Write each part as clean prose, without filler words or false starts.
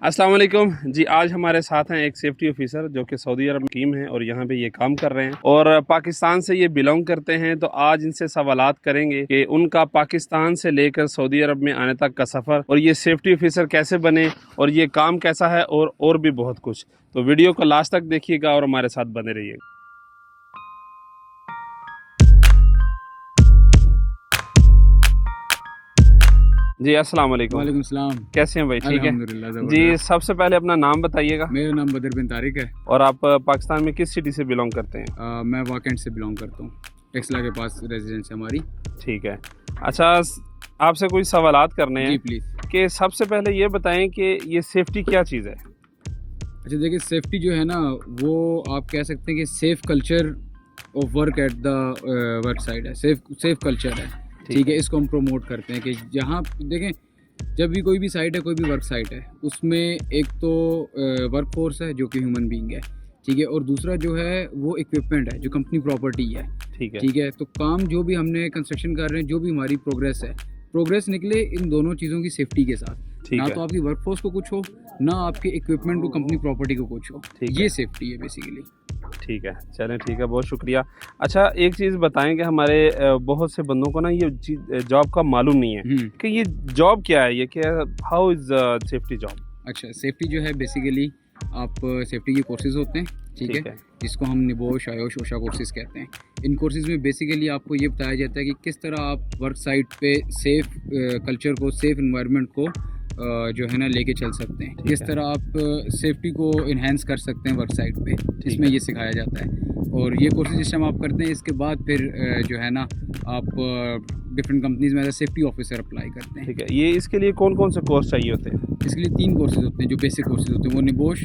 अस्सलाम वालेकुम जी। आज हमारे साथ हैं एक सेफ्टी ऑफिसर जो कि सऊदी अरब में कीम है और यहाँ पे ये काम कर रहे हैं और पाकिस्तान से ये बिलोंग करते हैं। तो आज इनसे सवालात करेंगे कि उनका पाकिस्तान से लेकर सऊदी अरब में आने तक का सफ़र और ये सेफ्टी ऑफिसर कैसे बने और ये काम कैसा है और भी बहुत कुछ। तो वीडियो को लास्ट तक देखिएगा और हमारे साथ बने रहिएगा। जी अस्सलाम वालेकुम। वालेकुम सलाम। कैसे हैं भाई? ठीक है अल्हम्दुलिल्लाह जी। ज़बरदस्त। सबसे पहले अपना नाम बताइएगा। मेरा नाम बदर बिन तारिक है और आप पाकिस्तान में किस सिटी से बिलोंग करते हैं? मैं वाकैंड से बिलोंग करता हूँ। टेक्सला के पास रेजिडेंस है हमारी। ठीक है। अच्छा, आपसे कोई सवालात करने जी हैं प्लीज़। कि सबसे पहले ये बताएं कि ये सेफ्टी क्या चीज़ है? अच्छा देखिए, सेफ्टी जो है ना वो आप कह सकते हैं कि safe culture of work at the work site है। सेफ़ कल्चर है, ठीक है। इसको हम प्रमोट करते हैं कि जहाँ देखें, जब भी कोई भी साइट है, कोई भी वर्क साइट है, उसमें एक तो वर्क फोर्स है जो कि ह्यूमन बीइंग है, ठीक है, और दूसरा जो है वो इक्विपमेंट है जो कंपनी प्रॉपर्टी है, ठीक है। तो काम जो भी हमने कंस्ट्रक्शन कर रहे हैं, जो भी हमारी प्रोग्रेस निकले इन दोनों चीज़ों की सेफ्टी के साथ। ना तो आपकी वर्कफोर्स को कुछ हो, ना आपके इक्विपमेंट को, कंपनी प्रॉपर्टी को कुछ हो। ये सेफ्टी है बेसिकली। ठीक है, चलें ठीक है, बहुत शुक्रिया। अच्छा, एक चीज़ बताएं कि हमारे बहुत से बंदों को ना ये जॉब का मालूम नहीं है कि ये जॉब क्या है, ये क्या, हाउ इज़ सेफ्टी जॉब? अच्छा, सेफ्टी जो है बेसिकली आप सेफ्टी के कोर्सेज होते हैं, ठीक है, जिसको हम निबोश, आयोश, ओशा कोर्सेज कहते हैं। इन कोर्सेज में बेसिकली आपको ये बताया जाता है कि किस तरह आप वर्क साइट पे सेफ कल्चर को, सेफ इन्वायरमेंट को जो है ना लेके चल सकते हैं। किस तरह आप सेफ्टी को इन्हेंस कर सकते हैं वर्क साइट पे, इसमें ये सिखाया जाता है। और ये कोर्सेज जिस टाइम आप करते हैं, इसके बाद फिर जो है ना आप डिफरेंट कंपनीज में एज सेफ्टी ऑफिसर अप्लाई करते हैं। ठीक है। ये इसके लिए कौन कौन से कोर्स चाहिए होते हैं? इसके लिए 3 कोर्सेज होते हैं जो बेसिक कोर्सेज होते हैं। वो निबोश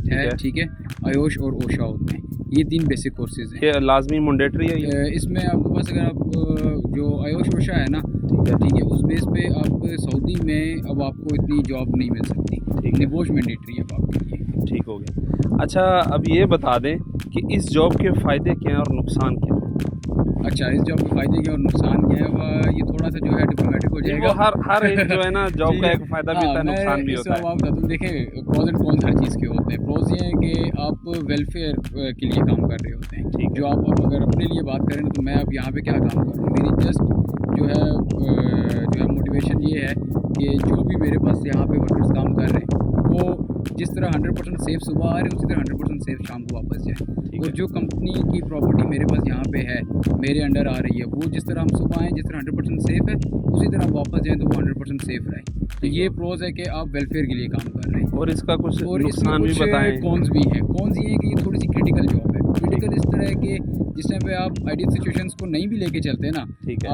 है, ठीक है, आयोश और ओशा होते हैं। ये 3 बेसिक कोर्सेज हैं। ये लाजमी मैंडेटरी है ये? इसमें आपके पास अगर आप जो आयोश ओशा है ना, ठीक है, उस बेस पे आप सऊदी में अब आपको इतनी जॉब नहीं मिल सकती। निबोश मैंडेटरी है आपके लिए। ठीक हो गया। अच्छा, अब ये बता दें कि इस जॉब के फ़ायदे क्या हैं और नुकसान क्या हैं? अच्छा, इस जॉब के फ़ायदे क्या और नुकसान क्या है, ये थोड़ा सा जो है डिप्लोमेटिक हो जाएगा। हर एक जो है ना जॉब का एक फ़ायदा भी होता है, नुकसान भी होता है। आप बताता हूँ, देखें प्रोज एंड कॉन्स हर चीज़ के होते हैं। प्रोज ये हैं कि आप वेलफेयर के लिए काम कर रहे होते हैं। जो आप अगर अपने लिए बात करें तो मैं अब यहाँ पे क्या काम कर रहा हूँ, मेरी जस्ट जो है मोटिवेशन ये है कि जो भी मेरे पास यहाँ पे वर्कर्स काम कर रहे हैं वो जिस तरह 100% सेफ़ सुबह आ रहे हैं, उसी तरह 100% सेफ़ शाम को वापस जाए। और जो कंपनी की प्रॉपर्टी मेरे पास यहाँ पे है, मेरे अंडर आ रही है, वो जिस तरह हम सुबह आएँ, जिस तरह 100% सेफ़ है, उसी तरह वापस जाएँ तो वो 100% सेफ़ रहे। तो ये प्रोज है कि आप वेलफेयर के लिए काम कर रहे हैं। और इसका कुछ और नुकसान भी बताएं। कॉन्स भी हैं। कॉन्स ये है कि ये थोड़ी सी क्रिटिकल जॉब है। क्रिटिकल इस तरह है कि जिस टाइम पे आप आइडियल सिचुएशंस को नहीं भी लेके चलते ना,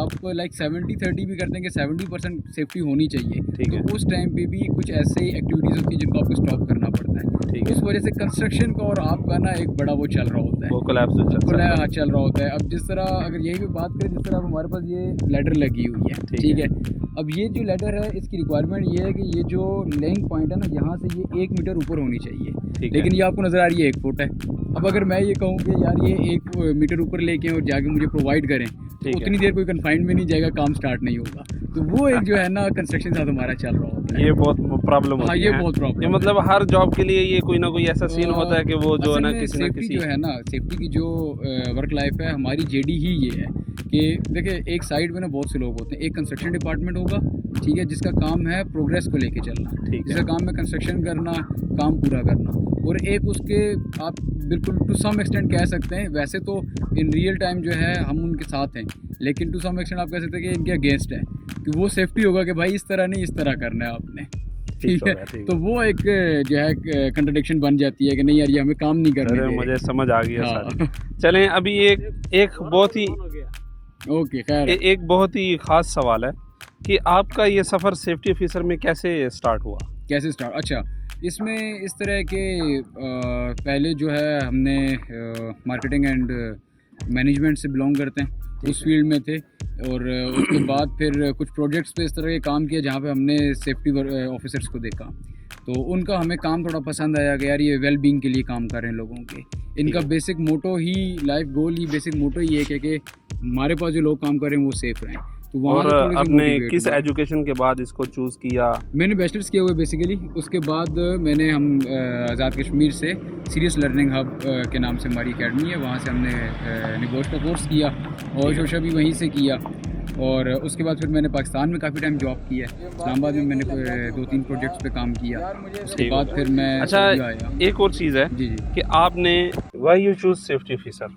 आप लाइक 70-30 भी करते हैं कि 70% सेफ्टी होनी चाहिए, तो उस टाइम पे भी कुछ ऐसे एक्टिविटीज़ होती है जिनको आपको स्टॉप करना पड़ता है। उस वजह से कंस्ट्रक्शन का और आपका ना एक बड़ा वो चल रहा होता है, वो कोलैप्स चल रहा होता है। अब जिस तरह अगर यही भी बात करें, जिस तरह अब हमारे पास ये लैडर लगी हुई है, ठीक है। अब ये जो लैडर है, इसकी रिक्वायरमेंट ये है कि ये जो लेइंग पॉइंट है ना, यहाँ से ये 1 मीटर ऊपर होनी चाहिए, लेकिन ये आपको नज़र आ रही है 1 फुट है। अब अगर मैं ये कहूँ कि यार ये 1 मीटर ऊपर लेके और जाके मुझे प्रोवाइड करें, तो उतनी देर कोई कन्फाइंड में नहीं जाएगा, काम स्टार्ट नहीं होगा। तो वो एक जो है ना कंस्ट्रक्शन साथ हमारा चल रहा होता है। ये बहुत प्रॉब्लम होती है। हाँ, ये बहुत प्रॉब्लम। ये मतलब हर जॉब के लिए ये कोई ना कोई ऐसा सीन होता है कि वो जो है ना किसी न किसी जो है ना सेफ्टी की जो वर्क लाइफ है हमारी, जेडी ही ये है कि देखिए, एक साइड में ना बहुत से लोग होते हैं। एक कंस्ट्रक्शन डिपार्टमेंट होगा, ठीक है, जिसका काम है प्रोग्रेस को लेके चलना, जिसका काम है कंस्ट्रक्शन करना, काम पूरा करना। और एक उसके आप बिल्कुल टू सम एक्सटेंट कह सकते हैं, वैसे तो इन रियल टाइम जो है हम उनके साथ हैं, लेकिन टू सम एक्सटेंट आप कह सकते हैं कि इनके अगेंस्ट है, कि वो सेफ्टी होगा कि भाई इस तरह नहीं, इस तरह करना है आपने, ठीक है। तो वो एक जो है कंट्रडिक्शन बन जाती है कि नहीं यार ये हमें काम नहीं करने दे। मुझे समझ आ गया। हाँ। चलें, अभी एक बहुत ही एक बहुत ही ख़ास सवाल है कि आपका ये सफ़र सेफ्टी ऑफिसर में कैसे स्टार्ट हुआ? अच्छा, इसमें इस तरह के पहले जो है हमने मार्केटिंग एंड मैनेजमेंट से बिलोंग करते हैं, उस फील्ड में थे। और उसके बाद फिर कुछ प्रोजेक्ट्स पे इस तरह के काम किया जहाँ पे हमने सेफ्टी ऑफिसर्स को देखा, तो उनका हमें काम थोड़ा पसंद आया कि यार ये वेल बीइंग के लिए काम कर रहे हैं लोगों के। इनका बेसिक मोटो ही, लाइफ गोल ही, बेसिक मोटो ही है कि हमारे पास जो लोग काम कर रहे हैं वो सेफ़ रहें। तो वहाँ और से थोड़ी सी आपने motivate किस हुआ। एजुकेशन के बाद इसको चूज़ किया? मैंने बैचलर्स किया हुआ है बेसिकली। उसके बाद हम आज़ाद कश्मीर से सीरियस लर्निंग हब के नाम से हमारी एकेडमी है, वहाँ से हमने निबोश का कोर्स किया और शोशा भी वहीं से किया। और उसके बाद फिर मैंने पाकिस्तान में काफ़ी टाइम जॉब किया है। इस्लामाबाद में मैंने 2-3 प्रोजेक्ट्स पे काम किया। उसके ठीक बाद है। फिर मैं अच्छा, सऊदी आया। एक और चीज़ है जी जी। कि आपने why you choose safety officer?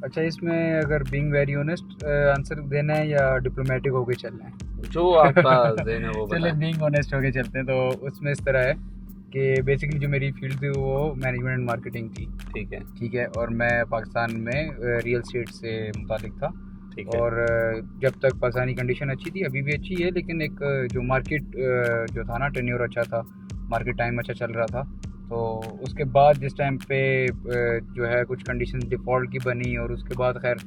अच्छा, इसमें अगर बीइंग वेरी ऑनेस्ट आंसर देना है या डिप्लोमेटिक होके चलना है? जो आपका देन है वो चलिए बताएं। बीइंग ऑनेस्ट होके चलते हैं। तो उसमें इस तरह है कि बेसिकली जो मेरी फील्ड थी वो मैनेजमेंट एंड मार्केटिंग थी। ठीक है, ठीक है। और मैं पाकिस्तान में रियल एस्टेट से मुतालिक था। ठीक है, और जब तक पाकिस्तानी कंडीशन अच्छी थी, अभी भी अच्छी है, लेकिन एक जो मार्केट जो था ना, टेन्योर अच्छा था, मार्केट टाइम अच्छा चल रहा था। तो उसके बाद जिस टाइम पे जो है कुछ कंडीशन डिफ़ॉल्ट की बनी और उसके बाद खैर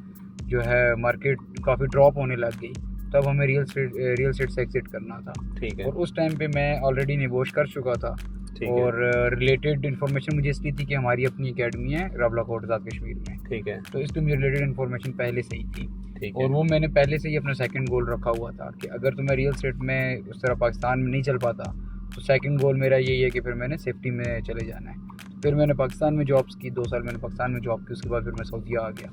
जो है मार्केट काफ़ी ड्रॉप होने लग गई, तब हमें रियल एस्टेट से एग्जिट करना था। ठीक है, और उस टाइम पे मैं ऑलरेडी निबोश कर चुका था। ठीक है, और रिलेटेड इन्फॉर्मेशन मुझे इसलिए थी कि हमारी अपनी एकेडमी है रावला कोट आज़ाद कश्मीर में, ठीक है, तो इसलिए मुझे रिलेटेड इन्फॉर्मेशन पहले से ही थी। ठीक और है, वो मैंने पहले से ही अपना सेकंड गोल रखा हुआ था कि अगर तो मैं रियल एस्टेट में उस तरह पाकिस्तान में नहीं चल पाता, तो सेकंड गोल मेरा यही है कि फिर मैंने सेफ्टी में चले जाना है। फिर मैंने पाकिस्तान में जॉब्स की, 2 साल मैंने पाकिस्तान में जॉब की, उसके बाद फिर मैं सऊदी आ गया।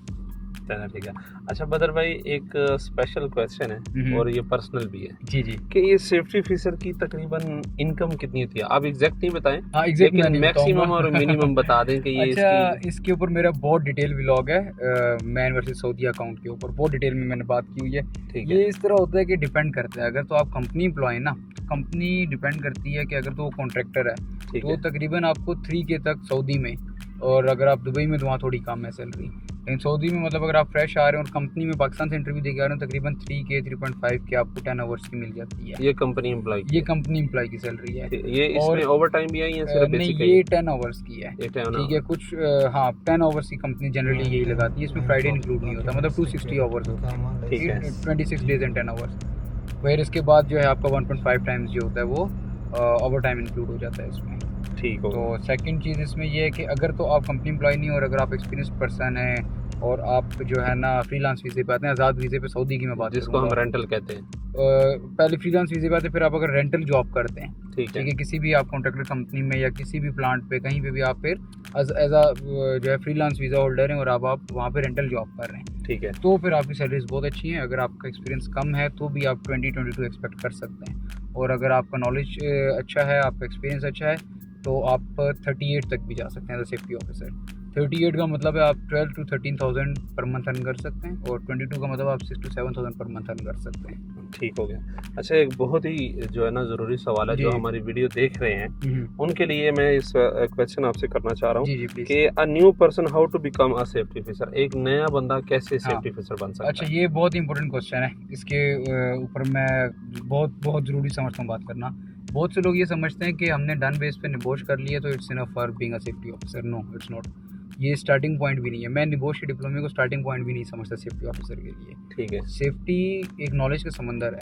ठीक है। अच्छा बदर भाई, एक स्पेशल क्वेश्चन है और ये पर्सनल भी है जी जी। कि ये सेफ्टी ऑफिसर की तकरीबन इनकम कितनी होती है? आप एग्जैक्ट नहीं बताएं, हाँ एग्जैक्ट मैं लेकिन नहीं मैक्सिमम बताऊंगा। और मिनिमम बता दें कि ये अच्छा, इसकी। इसके ऊपर मेरा बहुत डिटेल व्लॉग है, मैन वर्सेस सऊदी अकाउंट के ऊपर बहुत डिटेल में मैंने बात की हुई है। ठीक ये है, इस तरह होता है कि डिपेंड करता है। अगर तो आप कंपनी एम्प्लॉय ना, कंपनी डिपेंड करती है कि अगर तो वो कॉन्ट्रैक्टर है ठीक तो है, तकरीबन आपको 3K तक सऊदी में, और अगर आप दुबई में तो वहाँ थोड़ी कम है सैलरी। लेकिन सऊदी में मतलब अगर आप फ्रेश आ रहे हैं और कंपनी में पाकिस्तान से इंटरव्यू दे के आ रहे हैं, तकरीबन 3K 3.5K आपको 10 आवर्स की मिल जाती है। ये कंपनी एम्प्लॉय ये कंपनी एम्प्लॉय की सैलरी है। ये इसमें ओवर टाइम भी है या सिर्फ नहीं, बेसिक ये 10 आवर्स की है। ये 10 ठीक है। कुछ हाँ 10 आवर्स की कंपनी जनरली यही लगाती है, इसमें फ्राइडे इंक्लूड नहीं होता, मतलब 260 आवर्स होते हैं। ठीक है, 26 डेज एंड 10 आवर्स। फिर इसके बाद जो है आपका 1.5 टाइम्स जो होता है वो ओवर टाइम इंक्लूड हो जाता है इसमें। ठीक हो तो सेकंड चीज़ इसमें ये है कि अगर तो आप कंपनी एम्प्लॉय नहीं हो और अगर आप एक्सपीरियंस पर्सन हैं और आप जो है ना फ्रीलांस वीज़े पे आते हैं, आज़ाद वीज़े पे सऊदी की मैं बात जिसको हम करूंगा। रेंटल कहते हैं। पहले फ्रीलांस वीज़े पे आते हैं, फिर आप अगर रेंटल जॉब करते हैं, ठीक है, ठीक है, किसी भी आप कॉन्ट्रैक्टर कंपनी में या किसी भी प्लांट पे कहीं पे भी आप फिर एज जो है फ्रीलांस वीज़ा होल्डर हैं और आप वहाँ पे रेंटल जॉब कर रहे हैं, ठीक है, तो फिर आपकी सैलरीज बहुत अच्छी हैं। अगर आपका एक्सपीरियंस कम है तो भी आप 20-22 एक्सपेक्ट कर सकते हैं। और अगर आपका नॉलेज अच्छा है, आपका एक्सपीरियंस अच्छा है, तो आप 38 तक भी जा सकते हैं एज अ सेफ्टी ऑफिसर। 38 का मतलब है आप 12 to 13,000 पर मंथ अर्न कर सकते हैं, और 22 का मतलब आप 6 to 7,000 पर मंथ अर्न कर सकते हैं। ठीक हो गया। अच्छा, एक बहुत ही जो है ना ज़रूरी सवाल है जो जी। हमारी वीडियो देख रहे हैं उनके लिए मैं इस क्वेश्चन आपसे करना चाह रहा हूँ जी जी प्लीज़। कि a new person how to become a safety officer, एक नया बंदा कैसे हाँ। सेफ्टी ऑफिसर बन सकता अच्छा, है? ये बहुत इंपॉर्टेंट क्वेश्चन है। इसके ऊपर मैं बहुत ज़रूरी समझता हूँ बात करना। बहुत से लोग ये समझते हैं कि हमने डन बेस पे निबोश कर लिया तो it's enough for being a safety officer. No, it's not. ये स्टार्टिंग पॉइंट भी नहीं है। मैं निबोश के डिप्लोमे को स्टार्टिंग पॉइंट भी नहीं समझता सेफ्टी ऑफिसर के लिए। ठीक है, सेफ्टी एक नॉलेज का समंदर है।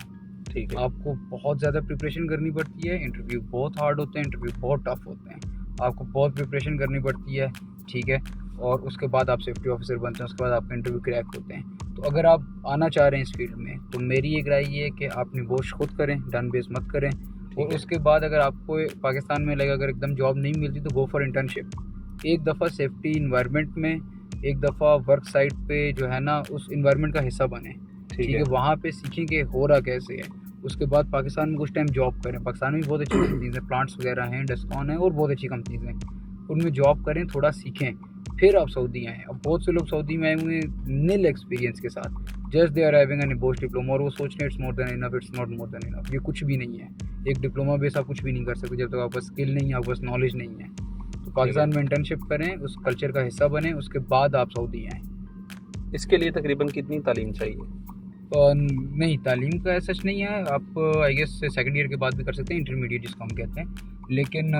ठीक है, आपको बहुत ज़्यादा प्रिपरेशन करनी पड़ती है, इंटरव्यू बहुत हार्ड होते हैं, इंटरव्यू बहुत टफ होते हैं, आपको बहुत प्रिपरेशन करनी पड़ती है। ठीक है। और उसके बाद आप सेफ्टी ऑफिसर बनते हैं, उसके बाद आपके इंटरव्यू क्रैक होते हैं। तो अगर आप आना चाह रहे हैं इस फील्ड में, तो मेरी एक राय ये है कि आप निबोश खुद करें, डन बेस मत करें। और है। उसके बाद अगर आपको पाकिस्तान में लगे अगर एकदम जॉब नहीं मिलती, तो गो फॉर इंटर्नशिप। एक दफ़ा सेफ्टी इन्वायरमेंट में, एक दफ़ा वर्क साइट पे जो है ना उस इन्वायरमेंट का हिस्सा बने। ठीक है। वहाँ पे सीखें कि हो रहा कैसे है। उसके बाद पाकिस्तान में कुछ टाइम जॉब करें। पाकिस्तान में भी बहुत अच्छी कंपनीज़ हैं, प्लांट्स वगैरह हैं, डेस्कॉन है और बहुत अच्छी कंपनीज़ हैं, उनमें जॉब करें, थोड़ा सीखें, फिर आप सऊदी आएँ। अब बहुत से लोग सऊदी में आए हुए हैं नील एक्सपीरियंस के साथ, just they are having an NEBOSH diploma, और वो सोच रहे हैं it's more than enough. It's not more than enough. ये कुछ भी नहीं है। एक डिप्लोमा बेस आप कुछ भी नहीं कर सकते जब तक आपके पास स्किल नहीं है, आपके पास नॉलेज नहीं है। तो पाकिस्तान में इंटर्नशिप करें, उस कल्चर का हिस्सा बने, उसके बाद आप सऊदी आएँ। इसके लिए तकरीबन कितनी तालीम चाहिए? नहीं, तालीम का सच नहीं है। आप आई गेस सेकंड ईयर के बाद भी कर सकते हैं, इंटरमीडिएट जिसको हम कहते हैं। लेकिन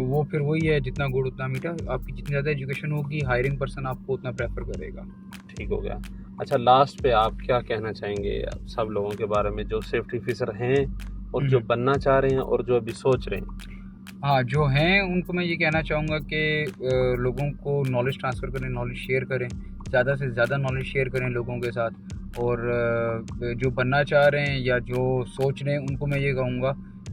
वो फिर वही है, जितना गुड़ उतना मीठा। आपकी जितनी ज़्यादा एजुकेशन होगी, हायरिंग पर्सन आपको उतना प्रेफर करेगा। ठीक हो गया। अच्छा, लास्ट पे आप क्या कहना चाहेंगे सब लोगों के बारे में जो सेफ्टी ऑफिसर हैं और जो बनना चाह रहे हैं और जो अभी सोच रहे हैं? हाँ, जो हैं उनको मैं ये कहना चाहूँगा कि लोगों को नॉलेज ट्रांसफ़र करें, नॉलेज शेयर करें, ज़्यादा से ज़्यादा नॉलेज शेयर करें लोगों के साथ। और जो बनना चाह रहे हैं या जो सोच रहे हैं उनको मैं ये कहूँगा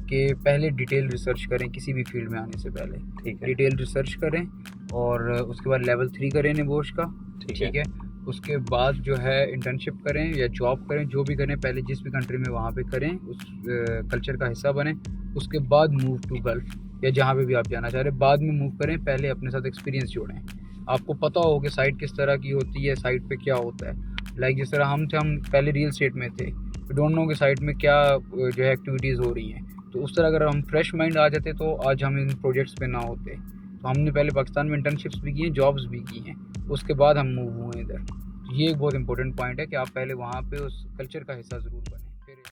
कि पहले डिटेल रिसर्च करें किसी भी फील्ड में आने से पहले। ठीक है, डिटेल रिसर्च करें और उसके बाद लेवल 3 करें नेबोश का। ठीक है, उसके बाद जो है इंटर्नशिप करें या जॉब करें, जो भी करें पहले जिस भी कंट्री में वहाँ पे करें, उस कल्चर का हिस्सा बने। उसके बाद मूव टू गल्फ या जहाँ पे भी आप जाना चाह रहे हैं बाद में मूव करें। पहले अपने साथ एक्सपीरियंस जोड़ें, आपको पता हो कि साइट किस तरह की होती है, साइट पे क्या होता है। लाइक जिस तरह हम पहले रियल स्टेट में थे, डोंट नो कि साइट में क्या जो है एक्टिविटीज़ हो रही हैं। तो उस तरह अगर हम फ्रेश माइंड आ जाते तो आज हम इन प्रोजेक्ट्स पे ना होते। तो हमने पहले पाकिस्तान में इंटर्नशिप्स भी की हैं, जॉब्स भी की हैं, उसके बाद हम मूव हुए इधर। ये एक बहुत इंपॉर्टेंट पॉइंट है कि आप पहले वहाँ पे उस कल्चर का हिस्सा ज़रूर बनें।